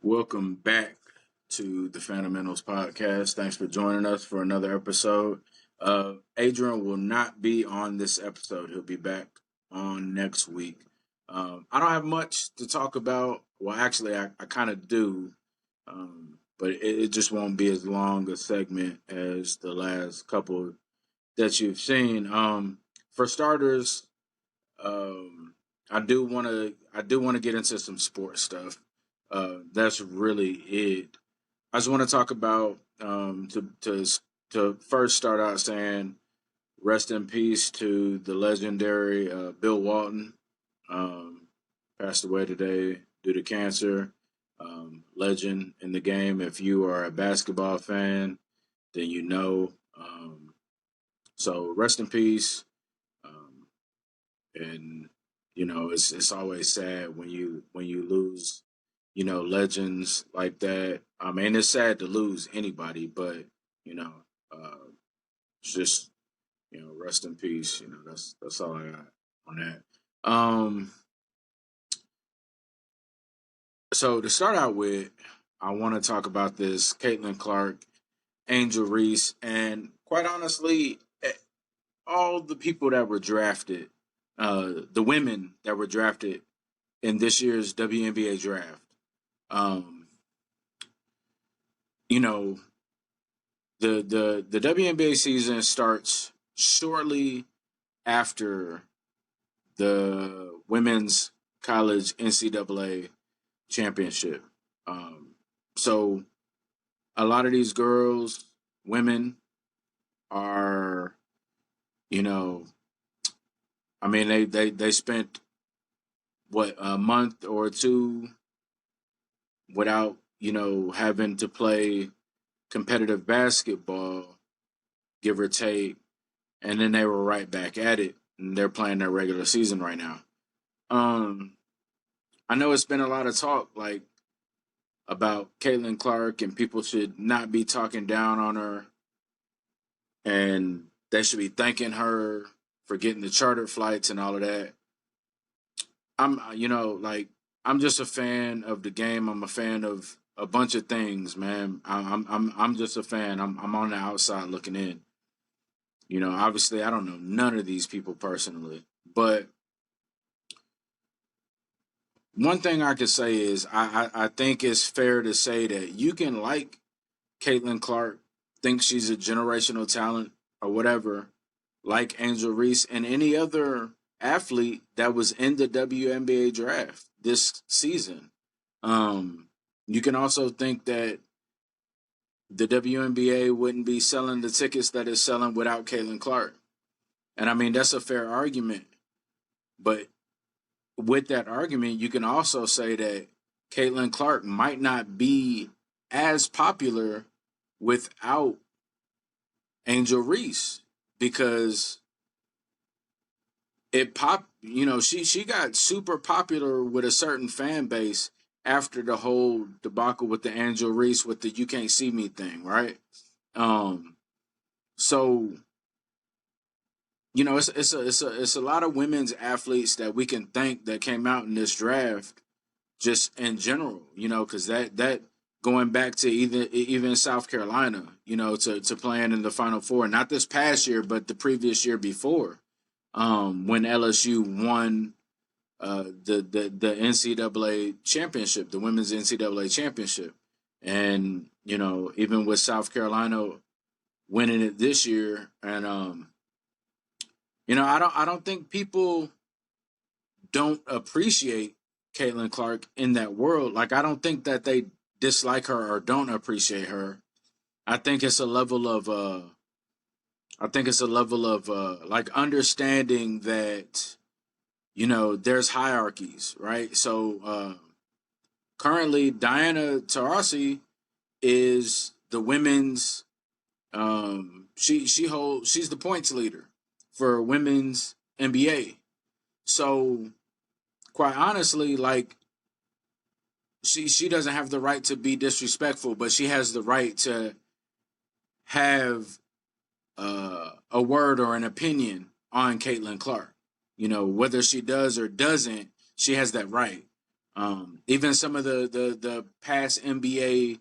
Welcome back to the Fundamentals podcast. Thanks for joining us for another episode. Adrian will not be on this episode. He'll be back on next week. I don't have much to talk about. Well, actually, I kind of do, but it just won't be as long a segment as the last couple that you've seen. For starters, I do want to get into some sports stuff. That's really it. I just want to talk about to first start out saying rest in peace to the legendary Bill Walton. Um, Passed away today due to cancer. Legend in the game. If you are a basketball fan, then you know. So rest in peace. Um, and it's always sad when you lose legends like that. I mean, it's sad to lose anybody, but you know uh it's just rest in peace. That's all I got on that. So to start out with, I want to talk about this Caitlin Clark, Angel Reese, and quite honestly, all the people that were drafted, the women that were drafted in this year's WNBA draft. Um, you know, the WNBA season starts shortly after the women's college NCAA championship. So a lot of these girls, women, are you know, I mean, they spent what, a month or two without having to play competitive basketball, give or take, and then they were right back at it, and they're playing their regular season right now. Um, I know it's been a lot of talk like about Caitlin Clark, and people should not be talking down on her, and they should be thanking her for getting the chartered flights and all of that. I'm just a fan of the game. I'm a fan of a bunch of things, man. I'm just a fan. I'm on the outside looking in. Obviously, I don't know none of these people personally, but one thing I could say is I think it's fair to say that you can like Caitlin Clark, think she's a generational talent or whatever, like Angel Reese and any other athlete that was in the WNBA draft this season. You can also think that the WNBA wouldn't be selling the tickets that it's selling without Caitlin Clark. And I mean, that's a fair argument. But with that argument, you can also say that Caitlin Clark might not be as popular without Angel Reese because she got super popular with a certain fan base after the whole debacle with the Angel Reese with the "you can't see me" thing, right? Um, so it's a lot of women's athletes that we can thank that came out in this draft just in general, because that going back to even South Carolina, to playing in the Final Four, not this past year, but the previous year before, when LSU won the NCAA championship, the women's NCAA championship, and even with South Carolina winning it this year, and I don't think people don't appreciate Caitlin Clark in that world. Like, I don't think that they dislike her or don't appreciate her. I think it's a level of like understanding that there's hierarchies, right? So currently Diana Taurasi is the women's she's the points leader for women's NBA. So quite honestly, like she doesn't have the right to be disrespectful, but she has the right to have a word or an opinion on Caitlin Clark. Whether she does or doesn't, she has that right. Even some of the past NBA,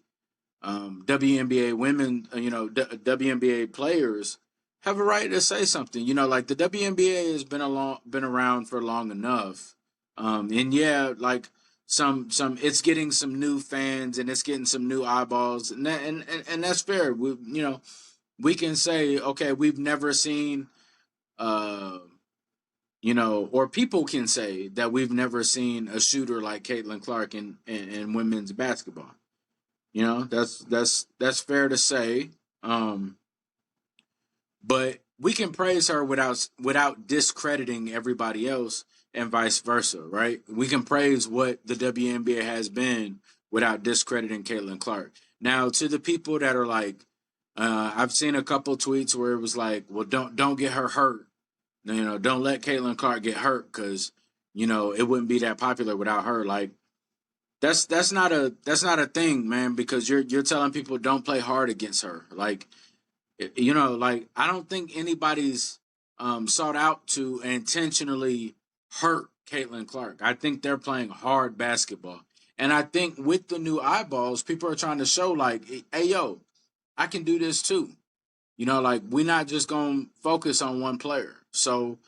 WNBA women, WNBA players have a right to say something. Like the WNBA has been around for long enough, and yeah, like it's getting some new fans and it's getting some new eyeballs, and that's fair. We can say, okay, we've never seen, uh, or people can say that we've never seen a shooter like Caitlin Clark in women's basketball. That's fair to say. Um, but we can praise her without discrediting everybody else, and vice versa, right? We can praise what the WNBA has been without discrediting Caitlin Clark. Now, to the people that are like, I've seen a couple tweets where it was like, well, don't get her hurt. Don't let Caitlin Clark get hurt because it wouldn't be that popular without her. Like that's not a thing, man. Because you're telling people don't play hard against her. Like like I don't think anybody's sought out to intentionally hurt Caitlin Clark. I think they're playing hard basketball, and I think with the new eyeballs, people are trying to show like, hey yo, I can do this too. Like we're not just gonna focus on one player. So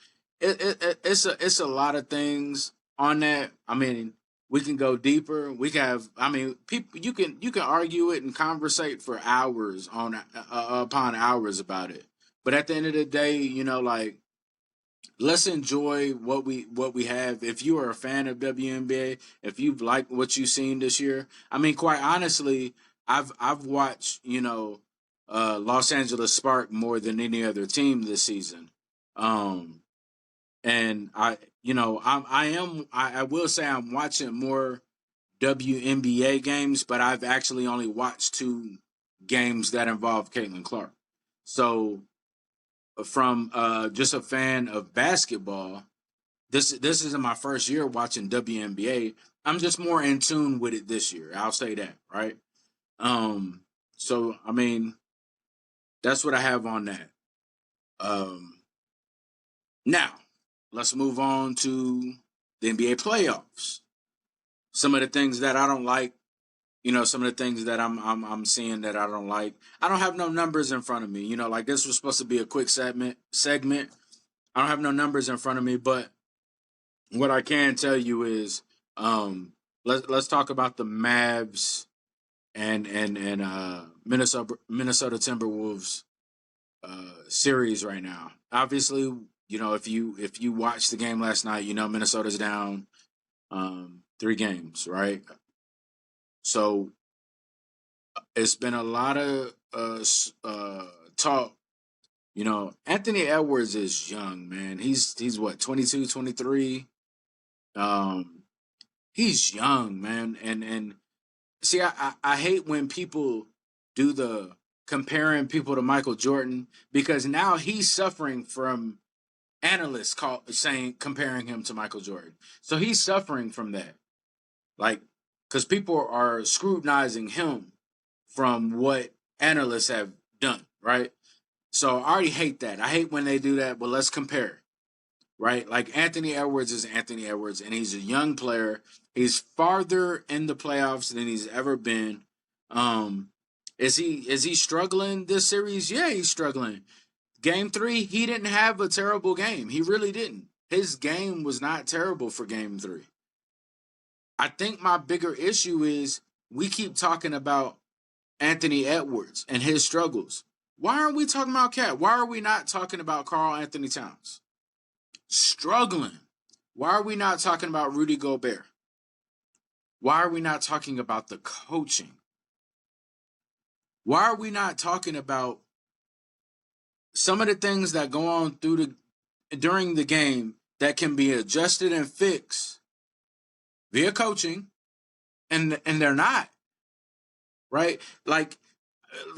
it's a lot of things on that. I mean, we can go deeper. We can have. I mean, people you can argue it and conversate for hours on upon hours about it. But at the end of the day, like let's enjoy what we have. If you are a fan of WNBA, if you've liked what you've seen this year, I mean, quite honestly, I've watched Los Angeles Spark more than any other team this season, um, and I will say I'm watching more WNBA games, but I've actually only watched two games that involve Caitlin Clark. So from just a fan of basketball, this isn't my first year watching WNBA. I'm just more in tune with it this year. I'll say that, right? So I mean, that's what I have on that. Um, Now, let's move on to the NBA playoffs. Some of the things that I don't like, some of the things that I'm seeing that I don't like. I don't have no numbers in front of me. Like this was supposed to be a quick segment. I don't have no numbers in front of me, but what I can tell you is, let's talk about the Mavs and Minnesota Timberwolves series right now. Obviously, if you watched the game last night, Minnesota's down 3 games, right? So it's been a lot of talk. Anthony Edwards is young, man. He's what, 22, 23. Um, he's young, man, and see, I hate when people do the comparing people to Michael Jordan because now he's suffering from analysts saying comparing him to Michael Jordan. So he's suffering from that, like because people are scrutinizing him from what analysts have done, right? So I already hate that. I hate when they do that. But let's compare, right? Like Anthony Edwards is Anthony Edwards, and he's a young player. He's farther in the playoffs than he's ever been. Um, is he struggling this series? Yeah, he's struggling. Game 3, he didn't have a terrible game. He really didn't. His game was not terrible for Game 3. I think my bigger issue is we keep talking about Anthony Edwards and his struggles. Why aren't we talking about Cat? Why are we not talking about Karl Anthony Towns? Struggling. Why are we not talking about Rudy Gobert? Why are we not talking about the coaching? Why are we not talking about some of the things that go on during the game that can be adjusted and fixed via coaching, and they're not, right? Like,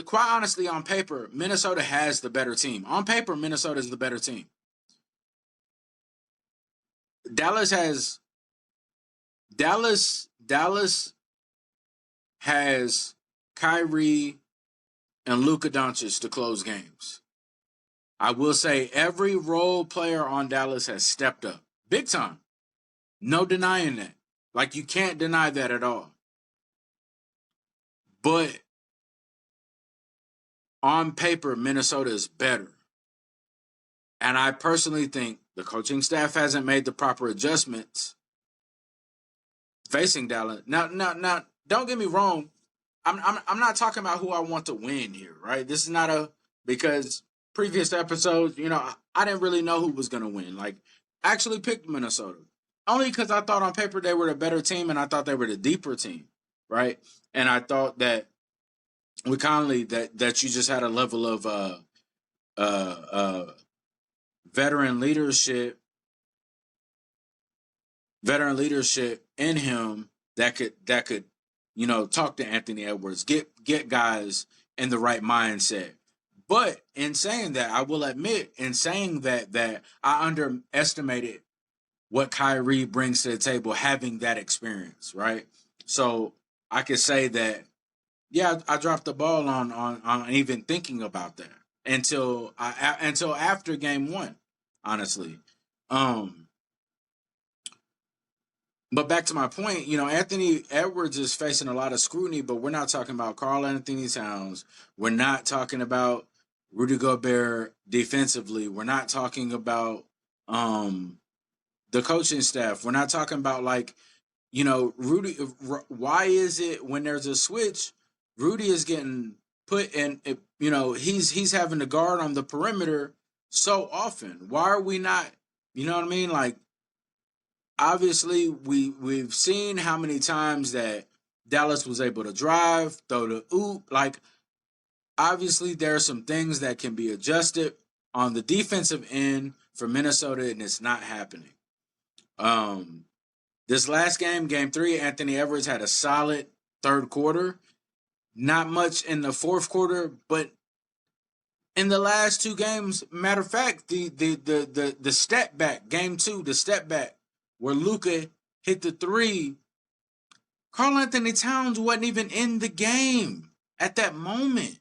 quite honestly, on paper, Minnesota has the better team. On paper, Minnesota is the better team. Dallas has Kyrie and Luka Doncic to close games. I will say every role player on Dallas has stepped up big time. No denying that. Like, you can't deny that at all. But on paper, Minnesota is better. And I personally think the coaching staff hasn't made the proper adjustments facing Dallas. Now, don't get me wrong. I'm not talking about who I want to win here, right? This is not because previous episodes, I didn't really know who was going to win. Like, I actually picked Minnesota only because I thought on paper they were the better team and I thought they were the deeper team, right? And I thought that with Conley that you just had a level of uh, veteran leadership in him that could talk to Anthony Edwards, get guys in the right mindset. But in saying that, I will admit, in saying that I underestimated what Kyrie brings to the table, having that experience, right? So I could say that, yeah, I dropped the ball on even thinking about that until after game one, honestly. But back to my point, Anthony Edwards is facing a lot of scrutiny, but we're not talking about Karl Anthony Towns. We're not talking about Rudy Gobert defensively. We're not talking about the coaching staff. We're not talking about, like, Rudy. Why is it when there's a switch, Rudy is getting put in? He's having to guard on the perimeter so often. Why are we not? You know what I mean? Like, obviously, we've seen how many times that Dallas was able to drive, throw the oop. Like, obviously, there are some things that can be adjusted on the defensive end for Minnesota, and it's not happening. This last game, game 3, Anthony Edwards had a solid third quarter. Not much in the fourth quarter, but in the last 2 games, matter of fact, the step back, game 2, the step back, where Luka hit the 3, Karl Anthony Towns wasn't even in the game at that moment.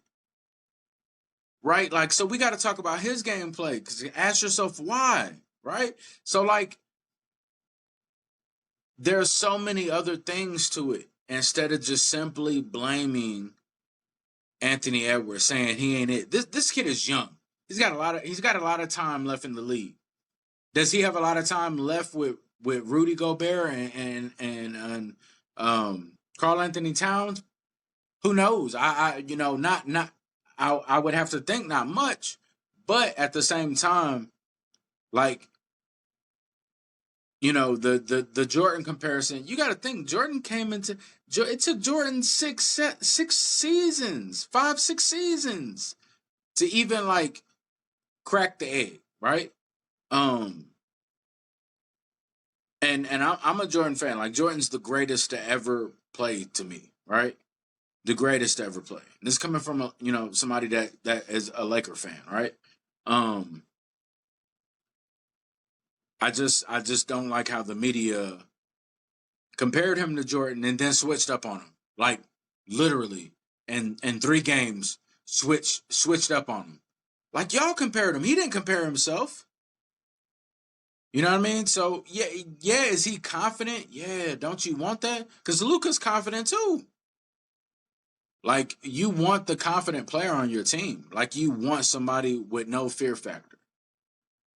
Right? Like, so we got to talk about his gameplay, because ask yourself why, right? So, like, there's so many other things to it instead of just simply blaming Anthony Edwards, saying he ain't it. This kid is young. He's got a lot of time left in the league. Does he have a lot of time left with Rudy Gobert and Karl Anthony Towns? Who knows? I would have to think not much, but at the same time, like, the Jordan comparison, you got to think Jordan came into it took Jordan 5 6 seasons to even, like, crack the egg, right? And I'm a Jordan fan. Like, Jordan's the greatest to ever play to me, right? The greatest to ever play. This is coming from somebody that is a Laker fan, right? I just don't like how the media compared him to Jordan and then switched up on him. Like, literally, in 3 games, switched up on him. Like, y'all compared him. He didn't compare himself. You know what I mean? So, yeah, is he confident? Yeah, don't you want that? Because Luka's confident too. Like, you want the confident player on your team. Like, you want somebody with no fear factor.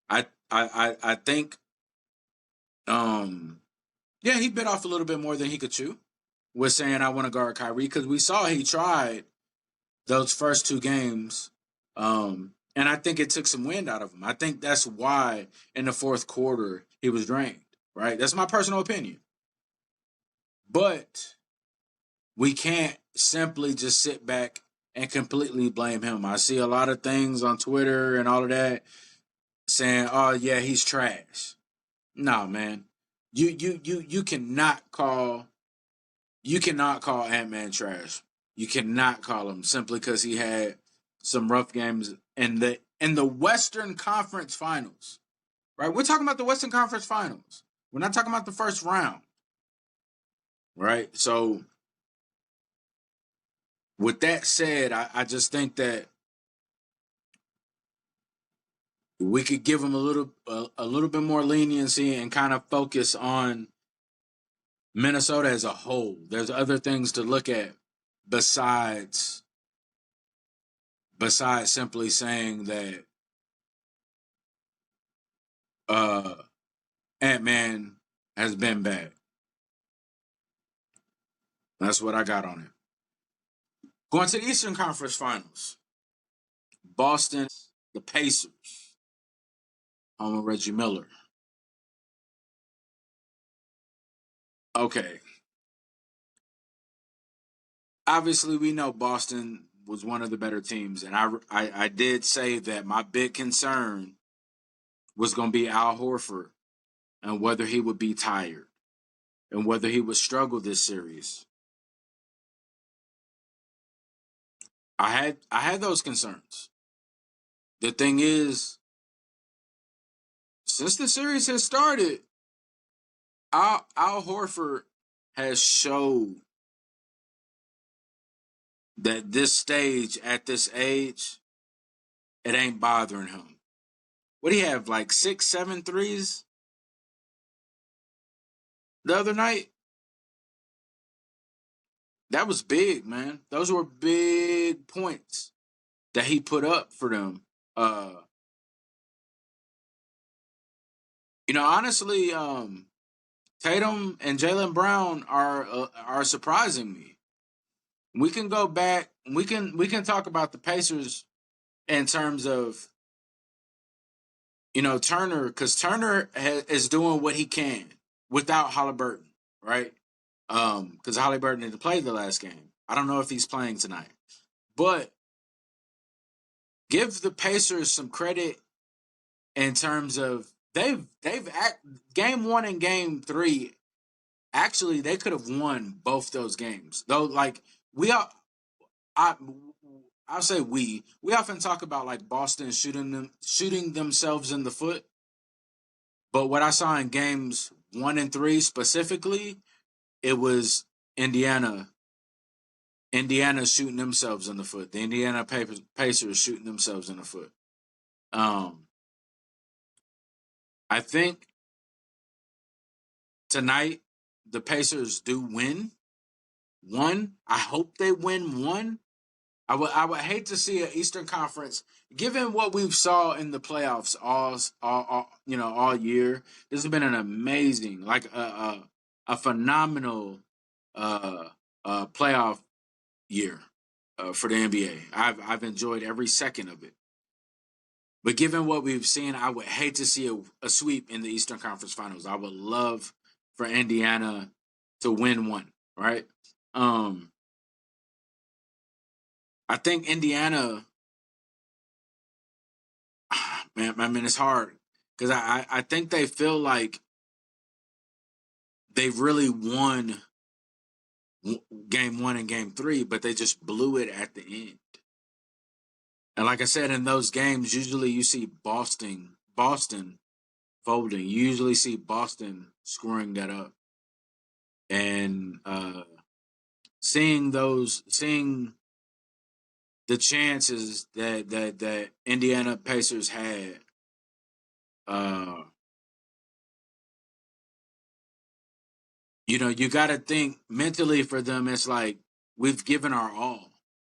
I think yeah, he bit off a little bit more than he could chew with saying I want to guard Kyrie, because we saw he tried those first 2 games. And I think it took some wind out of him. I think that's why in the fourth quarter he was drained, right? That's my personal opinion. But we can't simply just sit back and completely blame him. I see a lot of things on Twitter and all of that saying, "Oh yeah, he's trash." No, man. You cannot call Ant-Man trash. You cannot call him simply because he had some rough games in the Western Conference Finals. Right? We're talking about the Western Conference Finals. We're not talking about the first round. Right? So with that said, I just think that we could give him a little bit more leniency and kind of focus on, Minnesota as a whole. There's other things to look at besides simply saying that uh, Ant-Man has been bad. That's what I got on it. Going to the Eastern Conference Finals. Boston, the Pacers. Home of Reggie Miller. Okay. Obviously, we know Boston was one of the better teams, and I did say that my big concern was going to be Al Horford and whether he would be tired and whether he would struggle this series. I had those concerns. The thing is, since the series has started, Al Horford has showed that this stage at this age, it ain't bothering him. What do you have, like 6, 7 threes the other night? That was big, man. Those were big points that he put up for them. Honestly, Tatum and Jaylen Brown are surprising me. We can go back. We can talk about the Pacers in terms of Turner, because Turner is doing what he can without Halliburton, right? Because Halliburton didn't play the last game. I don't know if he's playing tonight, but give the Pacers some credit in terms of game 1 and game 3. Actually, they could have won both those games. Though, like we are, I'll say we often talk about like Boston shooting themselves in the foot, but what I saw in games 1 and 3 specifically, it was Indiana shooting themselves in the foot. The Indiana Pacers shooting themselves in the foot. I think tonight the Pacers do win one. I hope they win one. I would hate to see an Eastern Conference, given what we've saw in the playoffs all year. This has been an amazing, like a phenomenal playoff year for the NBA. I've enjoyed every second of it. But given what we've seen, I would hate to see a sweep in the Eastern Conference Finals. I would love for Indiana to win one, right? I think Indiana, man, I mean, it's hard because I think they feel like they've really won game 1 and game 3, but they just blew it at the end. And like I said, in those games, usually you see Boston folding. You usually see Boston screwing that up. And seeing the chances that Indiana Pacers had, you got to think mentally for them. It's like we've given our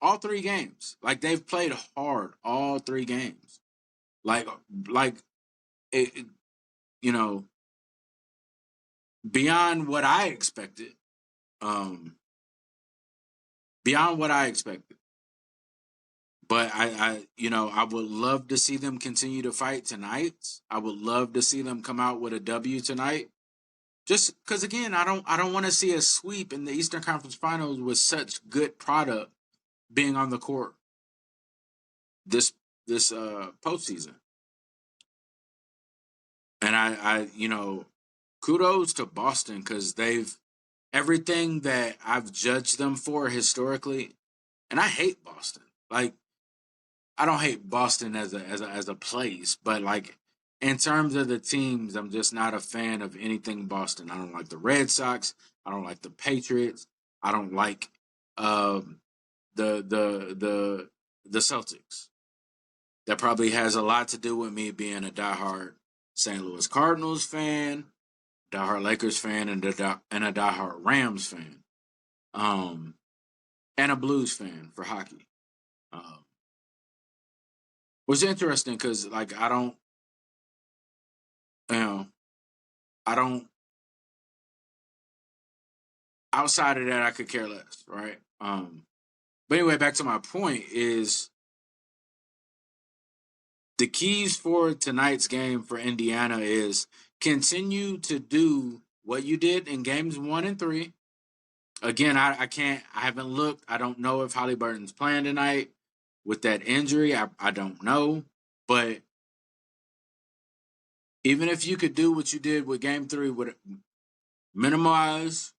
all 3 games. Like they've played hard all 3 games. Like it, you know, beyond what I expected. Um, beyond what I expected. But I would love to see them continue to fight tonight. I would love to see them come out with a W tonight. Just because, again, I don't want to see a sweep in the Eastern Conference Finals with such good product being on the court this postseason. And kudos to Boston because they've everything that I've judged them for historically, and I hate Boston. Like I don't hate Boston as a place, but like in terms of the teams, I'm just not a fan of anything Boston. I don't like the Red Sox. I don't like the Patriots. I don't like the Celtics. That probably has a lot to do with me being a diehard St. Louis Cardinals fan, diehard Lakers fan and a diehard Rams fan, and a Blues fan for hockey. Um, which is interesting because like you know, I don't outside of that I could care less, right? But anyway, back to my point is the keys for tonight's game for Indiana is continue to do what you did in games 1 and 3. Again, I haven't looked. I don't know if Halliburton's playing tonight with that injury. I don't know. But even if you could do what you did with game 3, would minimize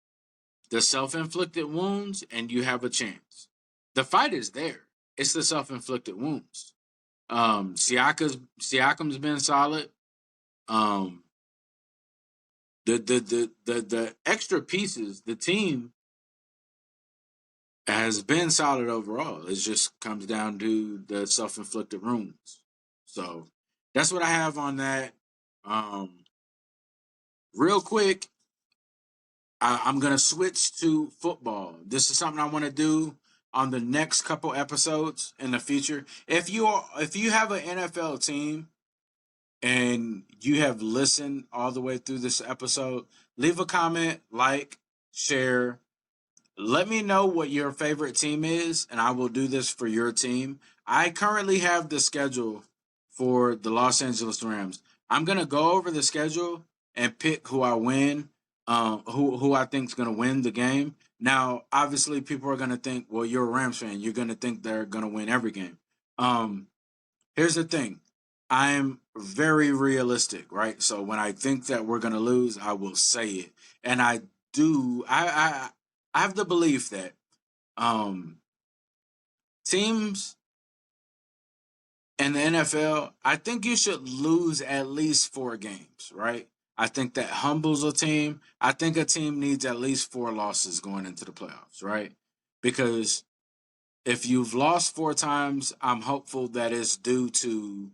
the self-inflicted wounds and you have a chance. The fight is there. It's the self-inflicted wounds. Siakam's been solid. Um, the extra pieces, the team has been solid overall. It just comes down to the self-inflicted wounds. So that's what I have on that. Real quick, I'm gonna switch to football. This is something I want to do on the next couple episodes in the future. If you have an NFL team and you have listened all the way through this episode, leave a comment, like, share. Let me know what your favorite team is, and I will do this for your team. I currently have the schedule for the Los Angeles Rams. I'm gonna go over the schedule and pick who I win, who I think is gonna win the game. Now, obviously, people are gonna think, well, you're a Rams fan. You're gonna think they're gonna win every game. Here's the thing. I'm very realistic, right? So when I think that we're gonna lose, I will say it, and I do. I have the belief that um, teams in the NFL, I think you should lose at least 4 games, right? I think that humbles a team. I think a team needs at least 4 losses going into the playoffs, right? Because if you've lost 4 times, I'm hopeful that it's due to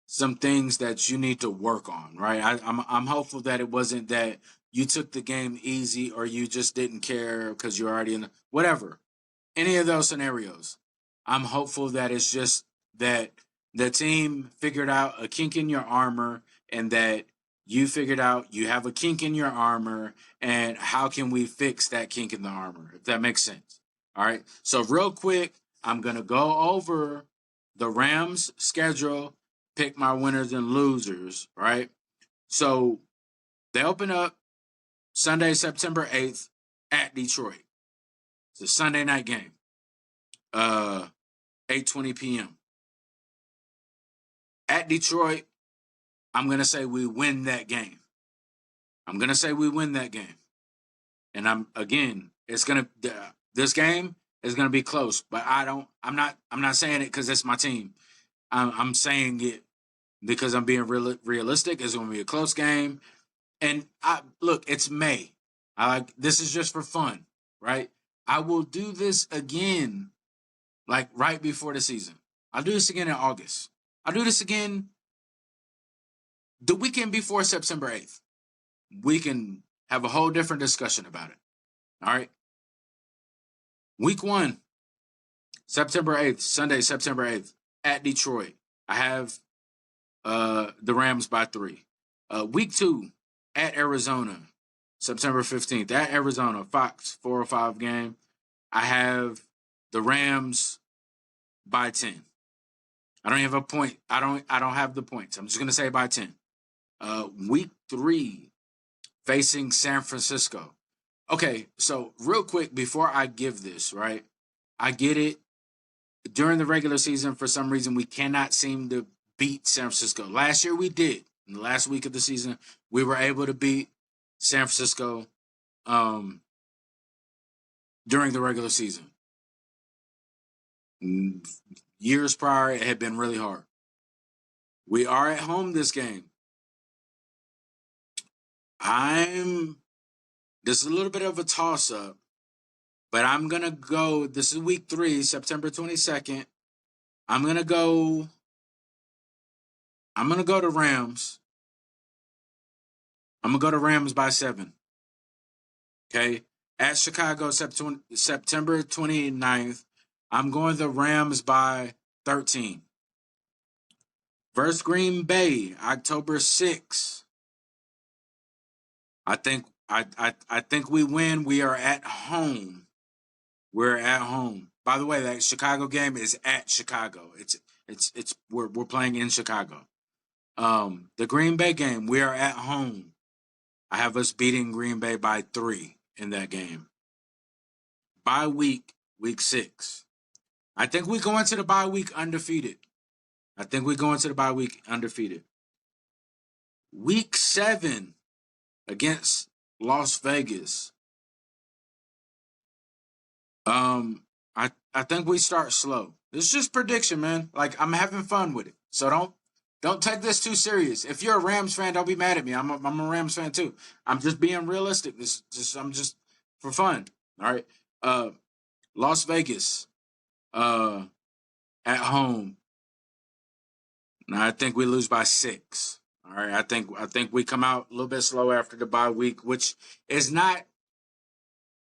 some things that you need to work on, right? I'm hopeful that it wasn't that you took the game easy or you just didn't care because you're already in whatever. Any of those scenarios. I'm hopeful that it's just that the team figured out a kink in your armor and that you figured out you have a kink in your armor and how can we fix that kink in the armor, if that makes sense. All right. So real quick, I'm going to go over the Rams schedule, pick my winners and losers, right? So they open up Sunday, September 8th at Detroit. It's a Sunday night game. 8:20 p.m. At Detroit, I'm going to say we win that game. I'm going to say we win that game. And this game is going to be close, but I'm not saying it cuz it's my team. I'm saying it because I'm being realistic. It's going to be a close game. And look, it's May. This is just for fun, right? I will do this again like right before the season. I'll do this again in August. I'll do this again the weekend before September 8th. We can have a whole different discussion about it. All right. Week 1, September 8th, Sunday, September 8th, at Detroit. I have the Rams by 3. Week 2, at Arizona, September 15th, at Arizona, Fox 405 game. I have the Rams by 10. I don't have a point. I don't have the points. I'm just gonna say by 10. Week 3, facing San Francisco. Okay, so real quick before I give this, right? I get it. During the regular season, for some reason, we cannot seem to beat San Francisco. Last year we did. In the last week of the season, we were able to beat San Francisco during the regular season. Years prior, it had been really hard. We are at home this game. This is a little bit of a toss-up, but I'm going to go, this is week 3, September 22nd. I'm going to go to Rams. I'm going to go to Rams by 7. Okay. At Chicago, September 29th, I'm going the Rams by 13. Versus Green Bay, October 6th. I think we win. We are at home. We're at home. By the way, that Chicago game is at Chicago. We're playing in Chicago. The Green Bay game, we are at home. I have us beating Green Bay by 3 in that game. Bye week 6. I think we go into the bye week undefeated. Week 7 against Las Vegas. I think we start slow. This is just prediction, man. Like, I'm having fun with it. So don't take this too serious. If you're a Rams fan, don't be mad at me. I'm a Rams fan too. I'm just being realistic. I'm just for fun. All right. Las Vegas. At home. I think we lose by 6. All right. I think we come out a little bit slow after the bye week, which is not.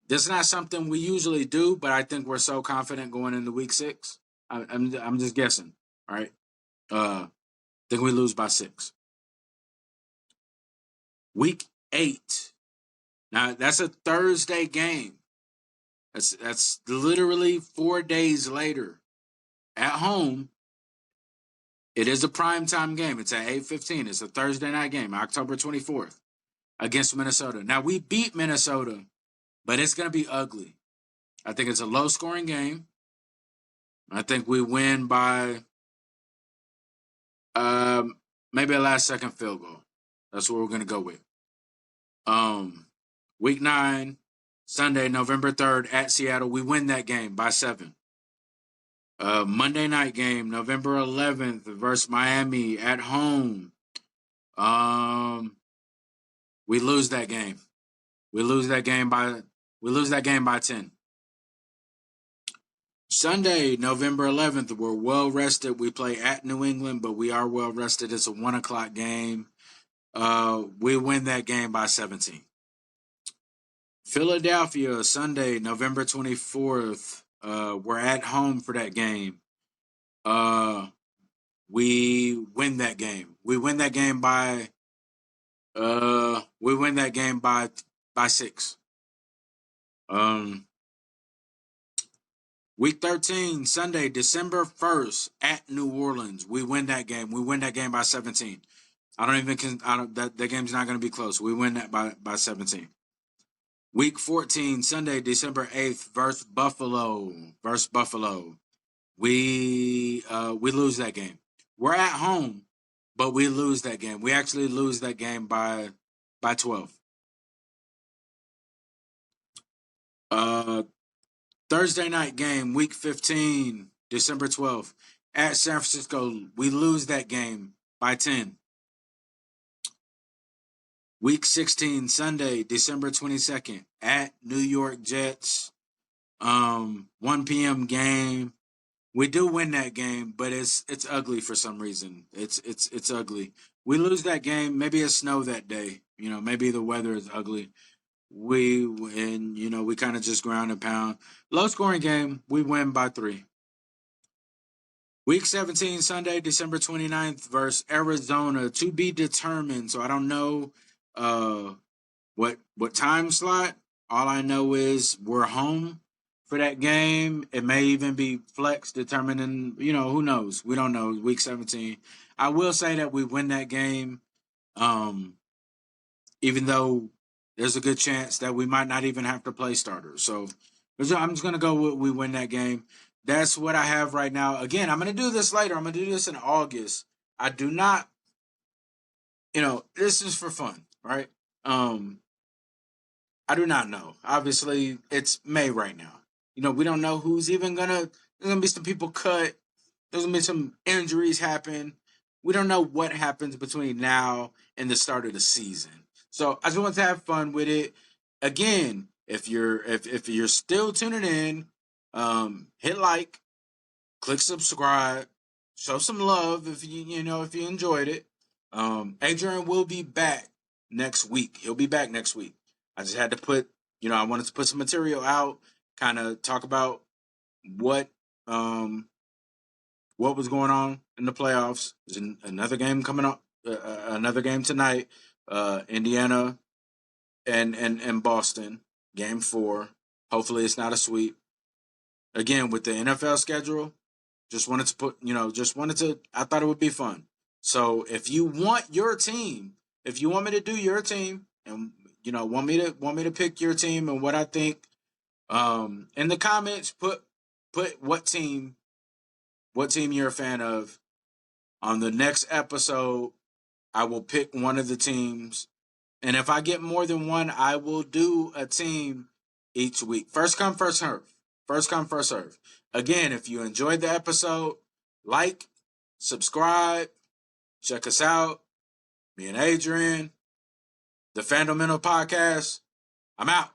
This is not something we usually do, but I think we're so confident going into week 6. I'm just guessing. All right. I think we lose by 6. Week 8. Now that's a Thursday game. That's literally 4 days later. At home. It is a primetime game. It's at 8:15. It's a Thursday night game, October 24th, against Minnesota. Now we beat Minnesota, but it's going to be ugly. I think it's a low-scoring game. I think we win by maybe a last-second field goal. That's what we're going to go with. Week 9, Sunday, November 3rd, at Seattle. We win that game by 7. Monday night game, November 11th versus Miami at home. We lose that game. We lose that game by 10. Sunday, November 11th, we're well rested. We play at New England, but we are well rested. It's a 1:00 game. We win that game by 17. Philadelphia, Sunday, November 24th. We're at home for that game. We win that game. We win that game by 6. Week 13, Sunday, December 1st, at New Orleans. We win that game. We win that game by 17. That game's not going to be close. We win that by 17. Week 14, Sunday, December 8th, versus Buffalo. We lose that game. We're at home, but we lose that game. We actually lose that game by 12. Thursday night game, week 15, December 12th, at San Francisco. We lose that game by 10. Week 16, Sunday, December 22nd, at New York Jets. 1 p.m. game. We do win that game, but it's ugly for some reason. It's ugly. We lose that game. Maybe it's snow that day. Maybe the weather is ugly. We kind of just ground and pound. Low scoring game. We win by 3. Week 17, Sunday, December 29th, versus Arizona, to be determined. So I don't know what time slot. All I know is we're home for that game. It may even be flex determining, who knows? We don't know. Week 17. I will say that we win that game, even though there's a good chance that we might not even have to play starters. So I'm just going to go with we win that game. That's what I have right now. Again, I'm going to do this later. I'm going to do this in August. I do not, this is for fun, right? I do not know. Obviously, it's May right now. We don't know who's even there's going to be some people cut. There's going to be some injuries happen. We don't know what happens between now and the start of the season. So I just want to have fun with it. Again, if you're still tuning in, hit like, click subscribe, show some love if you enjoyed it. Adrian will be back next week. He'll be back next week. I just had to put, I wanted to put some material out, kind of talk about what what was going on in the playoffs. There's another game coming up, another game tonight. Indiana and Boston, game 4. Hopefully, it's not a sweep. Again, with the NFL schedule, just wanted to put, I thought it would be fun. So if you want your team, if you want me to do your team, and want me to pick your team and what I think, in the comments, put what team you're a fan of. On the next episode, I will pick one of the teams, and if I get more than one, I will do a team each week. First come, first serve. First come, first serve. Again, if you enjoyed the episode, like, subscribe, check us out. Me and Adrian, the Fundamental Podcast. I'm out.